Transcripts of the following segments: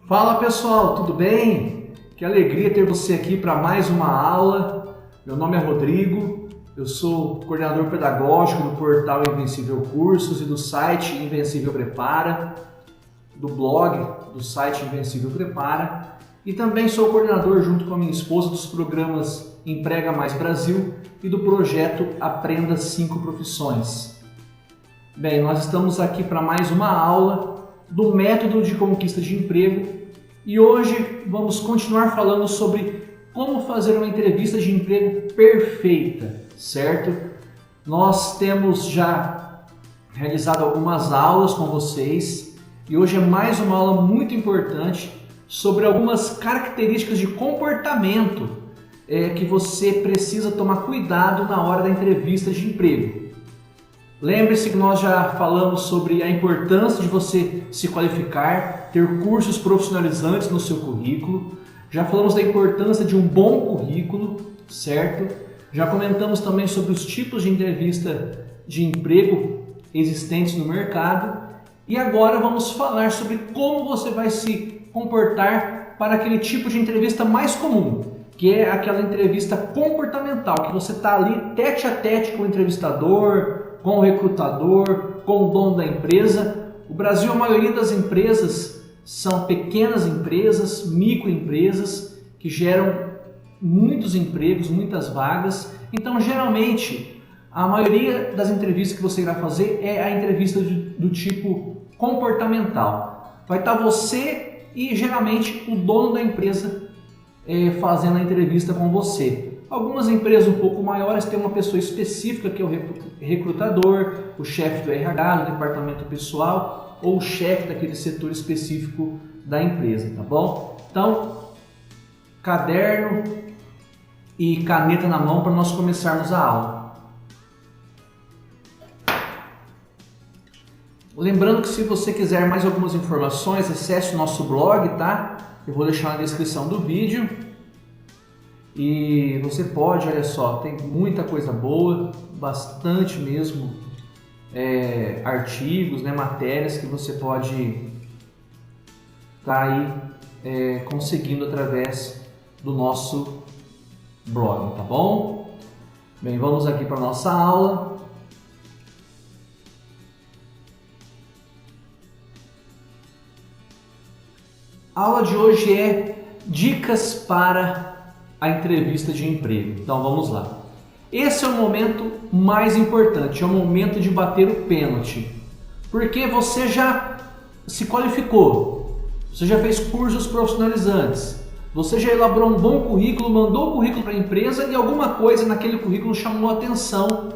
Fala pessoal, tudo bem? Que alegria ter você aqui para mais uma aula. Meu nome é Rodrigo, eu sou coordenador pedagógico do portal Invencível Cursos e do site Invencível Prepara, do blog do site Invencível Prepara, e também sou coordenador junto com a minha esposa dos programas Emprega Mais Brasil e do projeto Aprenda 5 Profissões. Bem, nós estamos aqui para mais uma aula do método de conquista de emprego e hoje vamos continuar falando sobre como fazer uma entrevista de emprego perfeita, certo? Nós temos já realizado algumas aulas com vocês e hoje é mais uma aula muito importante sobre algumas características de comportamento que você precisa tomar cuidado na hora da entrevista de emprego. Lembre-se que nós já falamos sobre a importância de você se qualificar, ter cursos profissionalizantes no seu currículo. Já falamos da importância de um bom currículo, certo? Já comentamos também sobre os tipos de entrevista de emprego existentes no mercado. E agora vamos falar sobre como você vai se comportar para aquele tipo de entrevista mais comum, que é aquela entrevista comportamental, que você está ali tete a tete com o entrevistador, com o recrutador, com o dono da empresa. O Brasil, a maioria das empresas são pequenas empresas, microempresas, que geram muitos empregos, muitas vagas. Então, geralmente, a maioria das entrevistas que você irá fazer é a entrevista do tipo comportamental. Vai estar você e, geralmente, o dono da empresa fazendo a entrevista com você. Algumas empresas um pouco maiores têm uma pessoa específica que é o recrutador, o chefe do RH, do departamento pessoal ou o chefe daquele setor específico da empresa, tá bom? Então, caderno e caneta na mão para nós começarmos a aula. Lembrando que se você quiser mais algumas informações, acesse o nosso blog, tá? Eu vou deixar na descrição do vídeo. E você pode, olha só, tem muita coisa boa, bastante mesmo, artigos, matérias que você pode estar aí conseguindo através do nosso blog, tá bom? Bem, vamos aqui para a nossa aula. A aula de hoje é dicas para a entrevista de emprego. Então vamos lá. Esse é o momento mais importante, é o momento de bater o pênalti, porque você já se qualificou, você já fez cursos profissionalizantes, você já elaborou um bom currículo, mandou o currículo para a empresa e alguma coisa naquele currículo chamou a atenção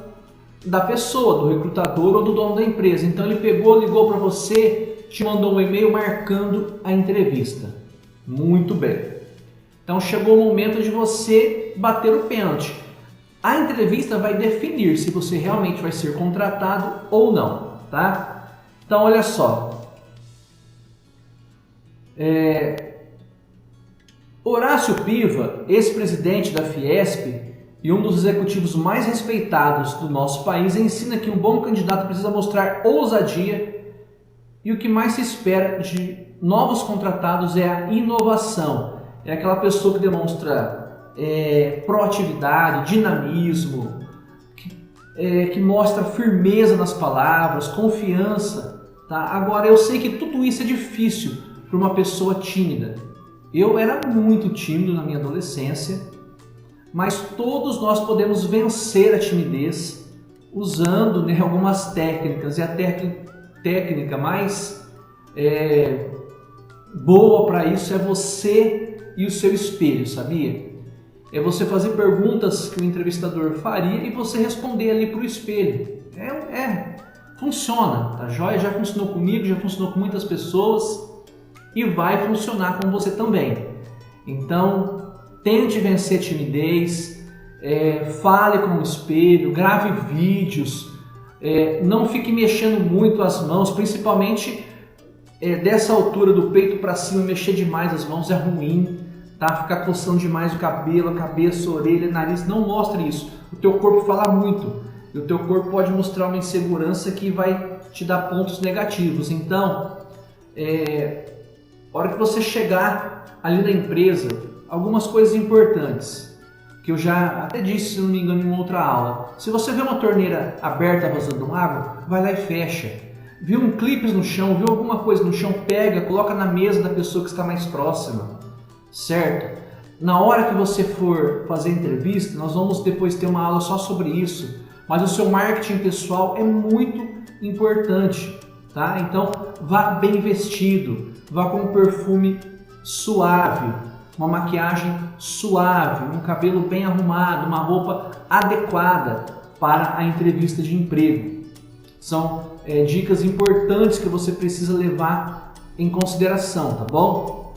da pessoa, do recrutador ou do dono da empresa. Então ele pegou, ligou para você, te mandou um e-mail marcando a entrevista. Muito bem. Então chegou o momento de você bater o pênalti. A entrevista vai definir se você realmente vai ser contratado ou não, tá? Então olha só. Horácio Piva, ex-presidente da Fiesp e um dos executivos mais respeitados do nosso país, ensina que um bom candidato precisa mostrar ousadia e o que mais se espera de novos contratados é a inovação. É aquela pessoa que demonstra proatividade, dinamismo, que mostra firmeza nas palavras, confiança. Tá? Agora, eu sei que tudo isso é difícil para uma pessoa tímida. Eu era muito tímido na minha adolescência, mas todos nós podemos vencer a timidez usando algumas técnicas. E a técnica mais boa para isso é você e o seu espelho, sabia? É você fazer perguntas que o entrevistador faria e você responder ali para o espelho. Funciona, tá joia? Já funcionou comigo, já funcionou com muitas pessoas e vai funcionar com você também. Então, tente vencer a timidez, fale com o espelho, grave vídeos, não fique mexendo muito as mãos, principalmente dessa altura do peito para cima, mexer demais as mãos é ruim. Tá? Ficar coçando demais o cabelo, a cabeça, a orelha, nariz, não mostre isso. O teu corpo fala muito e o teu corpo pode mostrar uma insegurança que vai te dar pontos negativos. Então, A hora que você chegar ali na empresa, algumas coisas importantes, que eu já até disse, se não me engano, em uma outra aula. Se você vê uma torneira aberta vazando água, vai lá e fecha. Viu um clipe no chão, viu alguma coisa no chão, pega, coloca na mesa da pessoa que está mais próxima, certo? Na hora que você for fazer entrevista, nós vamos depois ter uma aula só sobre isso, mas o seu marketing pessoal é muito importante, tá? Então, vá bem vestido, vá com um perfume suave, uma maquiagem suave, um cabelo bem arrumado, uma roupa adequada para a entrevista de emprego. São dicas importantes que você precisa levar em consideração, tá bom?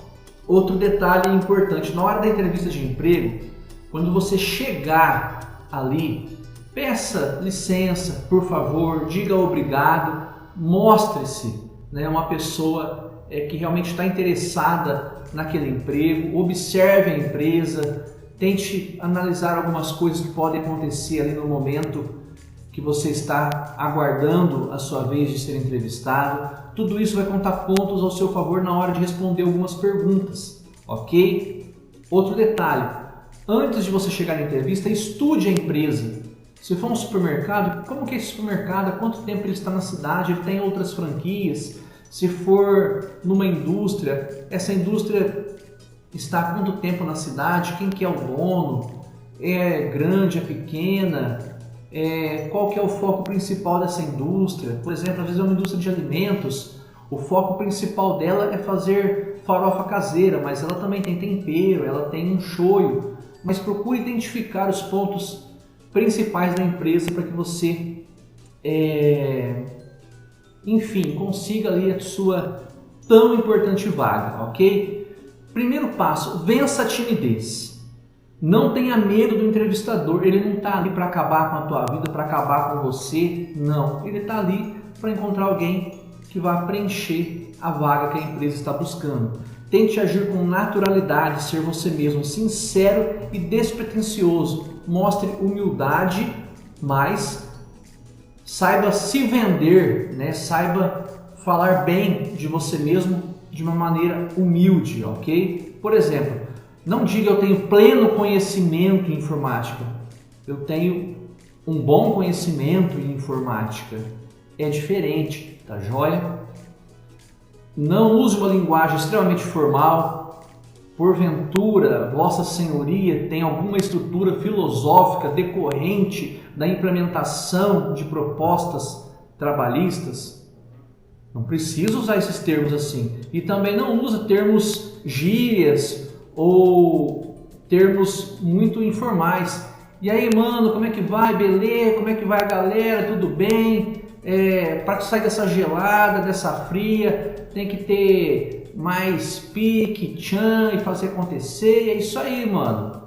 Outro detalhe importante, na hora da entrevista de emprego, quando você chegar ali, peça licença, por favor, diga obrigado, mostre-se, né, uma pessoa que realmente está interessada naquele emprego, observe a empresa, tente analisar algumas coisas que podem acontecer ali no momento que você está aguardando a sua vez de ser entrevistado. Tudo isso vai contar pontos ao seu favor na hora de responder algumas perguntas, ok? Outro detalhe, antes de você chegar na entrevista, estude a empresa. Se for um supermercado, como que é esse supermercado? Há quanto tempo ele está na cidade? Ele tem outras franquias? Se for numa indústria, essa indústria está há quanto tempo na cidade? Quem que é o dono? É grande, é pequena? Qual que é o foco principal dessa indústria? Por exemplo, às vezes é uma indústria de alimentos, o foco principal dela é fazer farofa caseira, mas ela também tem tempero, ela tem um shoyu. Mas procure identificar os pontos principais da empresa para que você, enfim, consiga ali a sua tão importante vaga, ok? Primeiro passo, vença a timidez. Não tenha medo do entrevistador, ele não está ali para acabar com a tua vida, para acabar com você, não. Ele está ali para encontrar alguém que vá preencher a vaga que a empresa está buscando. Tente agir com naturalidade, ser você mesmo, sincero e despretensioso. Mostre humildade, mas saiba se vender, né? Saiba falar bem de você mesmo de uma maneira humilde, ok? Por exemplo, não diga eu tenho pleno conhecimento em informática. Eu tenho um bom conhecimento em informática. É diferente, tá joia? Não use uma linguagem extremamente formal. Porventura, Vossa Senhoria tem alguma estrutura filosófica decorrente da implementação de propostas trabalhistas? Não precisa usar esses termos assim. E também não usa termos gírias ou termos muito informais. E aí, mano, como é que vai? Beleza? Como é que vai a galera? Tudo bem? Para sair dessa gelada, dessa fria, tem que ter mais pique, tchan e fazer acontecer. E é isso aí, mano.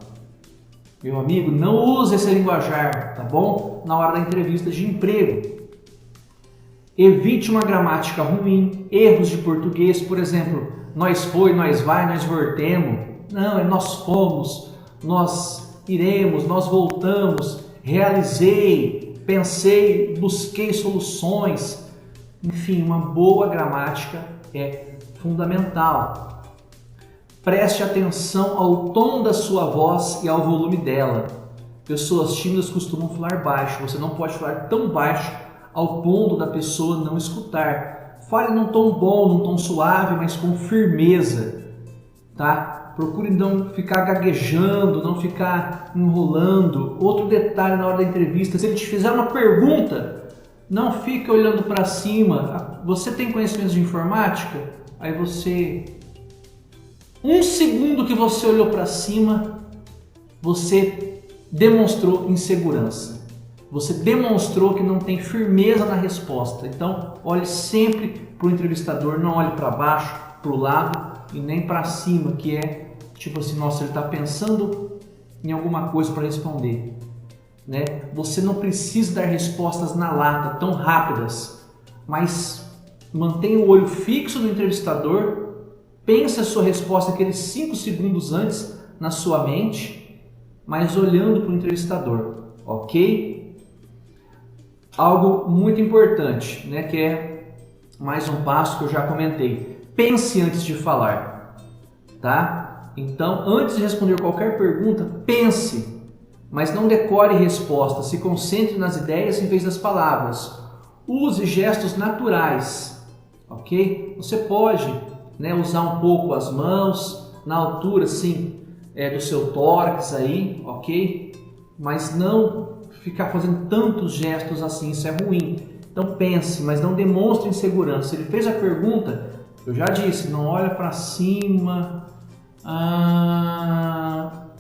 Meu amigo, não use esse linguajar, tá bom? Na hora da entrevista de emprego. Evite uma gramática ruim, erros de português, por exemplo, nós foi, nós vai, nós voltemos. Não, é nós fomos, nós iremos, nós voltamos, realizei, pensei, busquei soluções. Enfim, uma boa gramática é fundamental. Preste atenção ao tom da sua voz e ao volume dela. Pessoas tímidas costumam falar baixo, você não pode falar tão baixo ao ponto da pessoa não escutar. Fale num tom bom, num tom suave, mas com firmeza, tá? Procure não ficar gaguejando, não ficar enrolando. Outro detalhe na hora da entrevista, se ele te fizer uma pergunta, não fique olhando para cima. Você tem conhecimentos de informática? Aí você... Um segundo que você olhou para cima, você demonstrou insegurança. Você demonstrou que não tem firmeza na resposta. Então, olhe sempre para o entrevistador, não olhe para baixo, para o lado e nem para cima, que é tipo assim, nossa, ele está pensando em alguma coisa para responder, né? Você não precisa dar respostas na lata tão rápidas, mas mantenha o olho fixo no entrevistador, pense a sua resposta aqueles 5 segundos antes na sua mente, mas olhando para o entrevistador, ok? Algo muito importante, né, que é mais um passo que eu já comentei. pense antes de falar, tá? Então, antes de responder qualquer pergunta, pense, mas não decore respostas, se concentre nas ideias em vez das palavras. Use gestos naturais, ok? Você pode, né, usar um pouco as mãos na altura, assim, do seu tórax aí, ok? Mas não ficar fazendo tantos gestos assim, isso é ruim. Então pense, mas não demonstre insegurança. Se ele fez a pergunta, eu já disse, não olha para cima,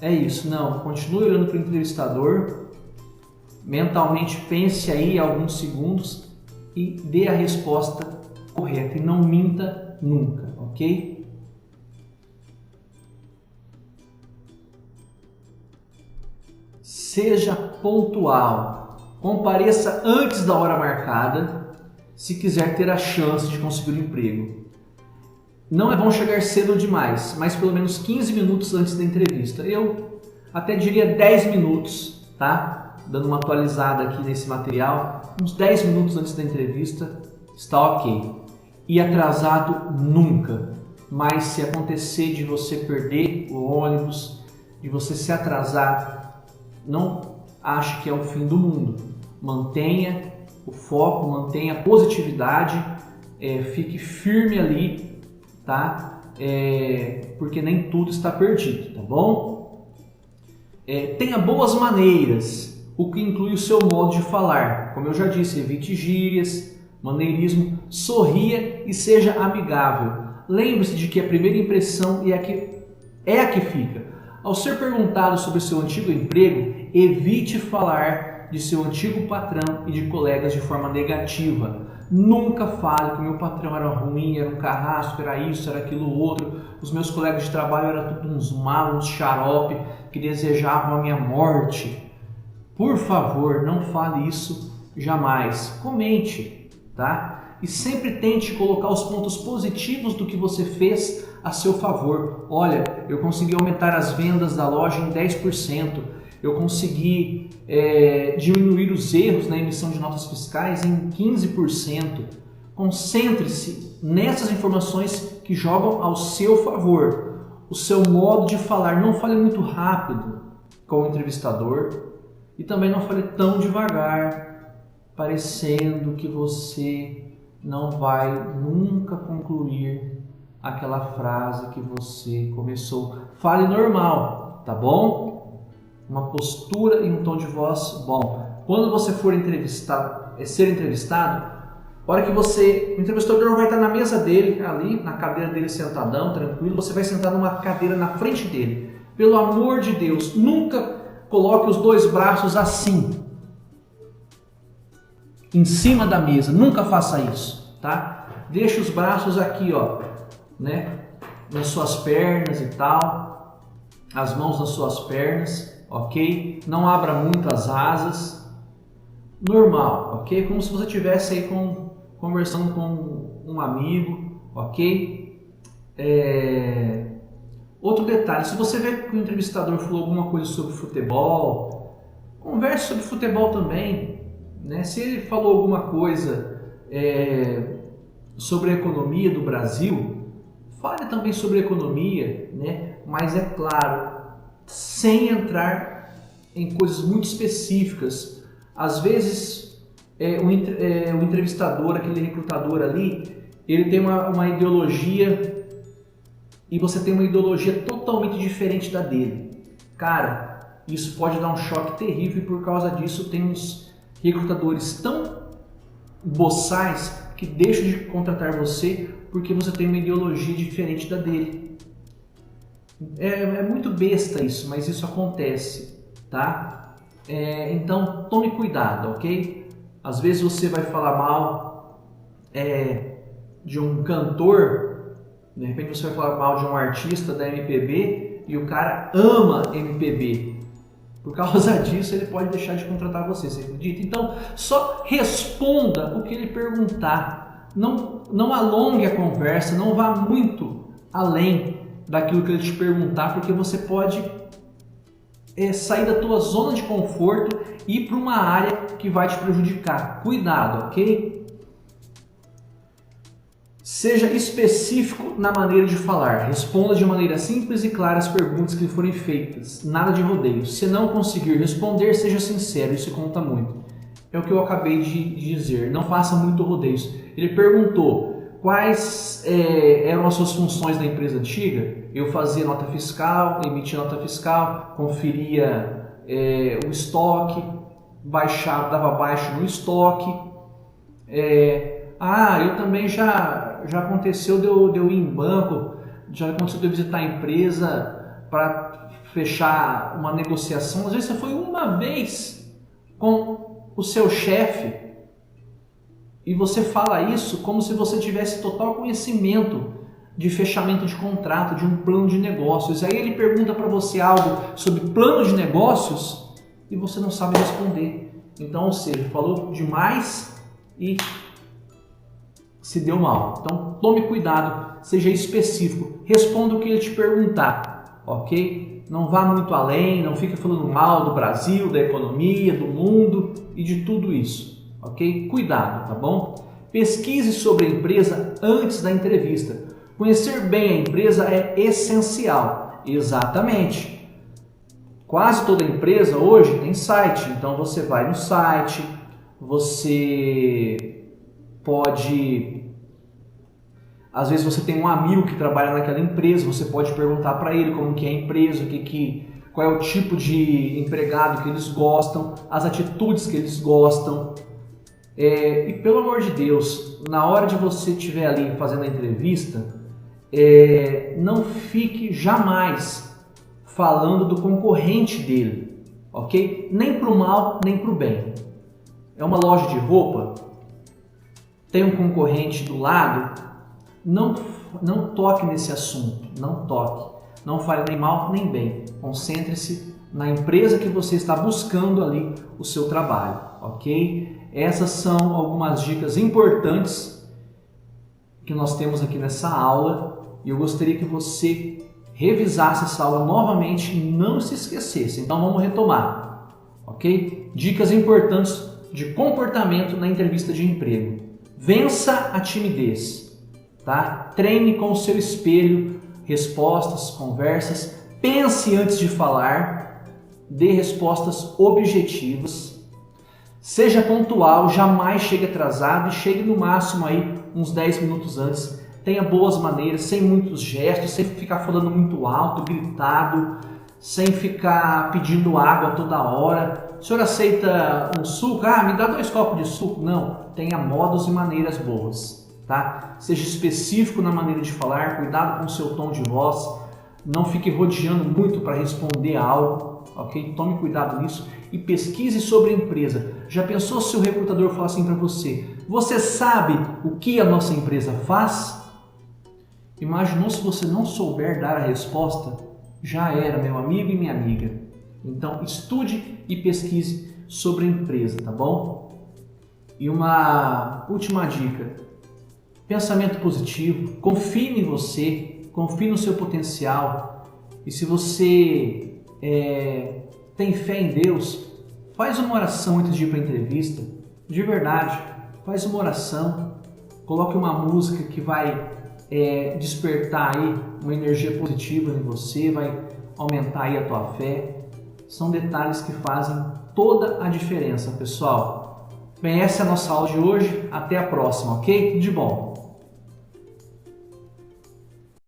é isso, não. Continue olhando para o entrevistador, mentalmente pense aí alguns segundos e dê a resposta correta e não minta nunca, ok? Seja pontual, compareça antes da hora marcada se quiser ter a chance de conseguir um emprego. Não é bom chegar cedo demais, mas pelo menos 15 minutos antes da entrevista. Eu até diria 10 minutos, tá? Dando uma atualizada aqui nesse material, uns 10 minutos antes da entrevista está ok. E atrasado nunca, mas se acontecer de você perder o ônibus, de você se atrasar, não ache que é o fim do mundo. Mantenha o foco, mantenha a positividade, fique firme ali, tá? Porque nem tudo está perdido, tá bom? Tenha boas maneiras, o que inclui o seu modo de falar. Como eu já disse, evite gírias, maneirismo, sorria e seja amigável. Lembre-se de que a primeira impressão é a que fica. Ao ser perguntado sobre seu antigo emprego, evite falar de seu antigo patrão e de colegas de forma negativa. Nunca fale que o meu patrão era ruim, era um carrasco, era isso, era aquilo outro. Os meus colegas de trabalho eram tudo uns malos, uns xarope, que desejavam a minha morte. Por favor, não fale isso jamais. Comente, tá? E sempre tente colocar os pontos positivos do que você fez a seu favor. Olha, eu consegui aumentar as vendas da loja em 10%. Eu consegui diminuir os erros na emissão de notas fiscais em 15%. Concentre-se nessas informações que jogam ao seu favor. O seu modo de falar, não fale muito rápido com o entrevistador e também não fale tão devagar, parecendo que você não vai nunca concluir aquela frase que você começou. Fale normal, tá bom? Uma postura e um tom de voz bom. Quando você for ser entrevistado, a hora que o entrevistador vai estar na mesa dele, ali, na cadeira dele sentadão, tranquilo, você vai sentar numa cadeira na frente dele. Pelo amor de Deus, nunca coloque os dois braços assim, em cima da mesa. Nunca faça isso, tá? Deixe os braços aqui, ó, né, nas suas pernas e tal, as mãos nas suas pernas. Ok? Não abra muito as asas. Normal, ok? Como se você estivesse aí conversando com um amigo, ok? Outro detalhe, se você vê que o entrevistador falou alguma coisa sobre futebol, converse sobre futebol também, né? Se ele falou alguma coisa sobre a economia do Brasil, fale também sobre a economia, né? Mas é claro, sem entrar em coisas muito específicas. Às vezes o entrevistador, aquele recrutador ali, ele tem uma ideologia e você tem uma ideologia totalmente diferente da dele. Cara, isso pode dar um choque terrível e por causa disso tem uns recrutadores tão boçais que deixam de contratar você porque você tem uma ideologia diferente da dele. É muito besta isso, mas isso acontece, tá? Então tome cuidado, ok? Às vezes você vai falar mal de um cantor, de repente você vai falar mal de um artista da MPB e o cara ama MPB. Por causa disso ele pode deixar de contratar você acredita? Então só responda o que ele perguntar, não alongue a conversa, não vá muito além daquilo que ele te perguntar, porque você pode sair da tua zona de conforto e ir para uma área que vai te prejudicar. Cuidado, ok? Seja específico na maneira de falar. Responda de maneira simples e clara as perguntas que lhe forem feitas. Nada de rodeios. Se não conseguir responder, seja sincero. Isso conta muito. É o que eu acabei de dizer. Não faça muito rodeios. Ele perguntou quais eram as suas funções na empresa antiga. Eu fazia nota fiscal, emitia nota fiscal, conferia o estoque, dava baixa no estoque. Eu também já aconteceu de eu ir em banco, já aconteceu de eu visitar a empresa para fechar uma negociação. Às vezes você foi uma vez com o seu chefe e você fala isso como se você tivesse total conhecimento de fechamento de contrato, de um plano de negócios. Aí ele pergunta para você algo sobre plano de negócios e você não sabe responder. Então, ou seja, falou demais e se deu mal. Então tome cuidado, seja específico, responda o que ele te perguntar, ok? Não vá muito além, não fique falando mal do Brasil, da economia, do mundo e de tudo isso, ok? Cuidado, tá bom? Pesquise sobre a empresa antes da entrevista. Conhecer bem a empresa é essencial, exatamente. Quase toda empresa hoje tem site, então você vai no site, você pode, às vezes você tem um amigo que trabalha naquela empresa, você pode perguntar para ele como que é a empresa, qual é o tipo de empregado que eles gostam, as atitudes que eles gostam. E pelo amor de Deus, na hora de você estiver ali fazendo a entrevista, não fique jamais falando do concorrente dele, ok? Nem para o mal, nem para o bem. É uma loja de roupa, tem um concorrente do lado, não toque nesse assunto, não toque. Não fale nem mal nem bem. Concentre-se na empresa que você está buscando ali o seu trabalho, ok? Essas são algumas dicas importantes que nós temos aqui nessa aula e eu gostaria que você revisasse essa aula novamente e não se esquecesse. Então vamos retomar, ok? Dicas importantes de comportamento na entrevista de emprego. Vença a timidez, tá? Treine com o seu espelho, respostas, conversas. Pense antes de falar, dê respostas objetivas. Seja pontual, jamais chegue atrasado e chegue no máximo aí uns 10 minutos antes. Tenha boas maneiras, sem muitos gestos, sem ficar falando muito alto, gritado, sem ficar pedindo água toda hora. O senhor aceita um suco? Me dá 2 copos de suco. Não, tenha modos e maneiras boas, tá? Seja específico na maneira de falar, cuidado com o seu tom de voz, não fique rodeando muito para responder algo, ok? Tome cuidado nisso e pesquise sobre a empresa. Já pensou se o recrutador falar assim para você: você sabe o que a nossa empresa faz? Imaginou se você não souber dar a resposta? Já era, meu amigo e minha amiga. Então estude e pesquise sobre a empresa, tá bom? E uma última dica: pensamento positivo, confie em você, confie no seu potencial. E se você tem fé em Deus, faz uma oração antes de ir para a entrevista, de verdade, faz uma oração, coloque uma música que vai despertar aí uma energia positiva em você, vai aumentar aí a tua fé. São detalhes que fazem toda a diferença, pessoal. Bem, essa é a nossa aula de hoje. Até a próxima, ok? Tudo de bom!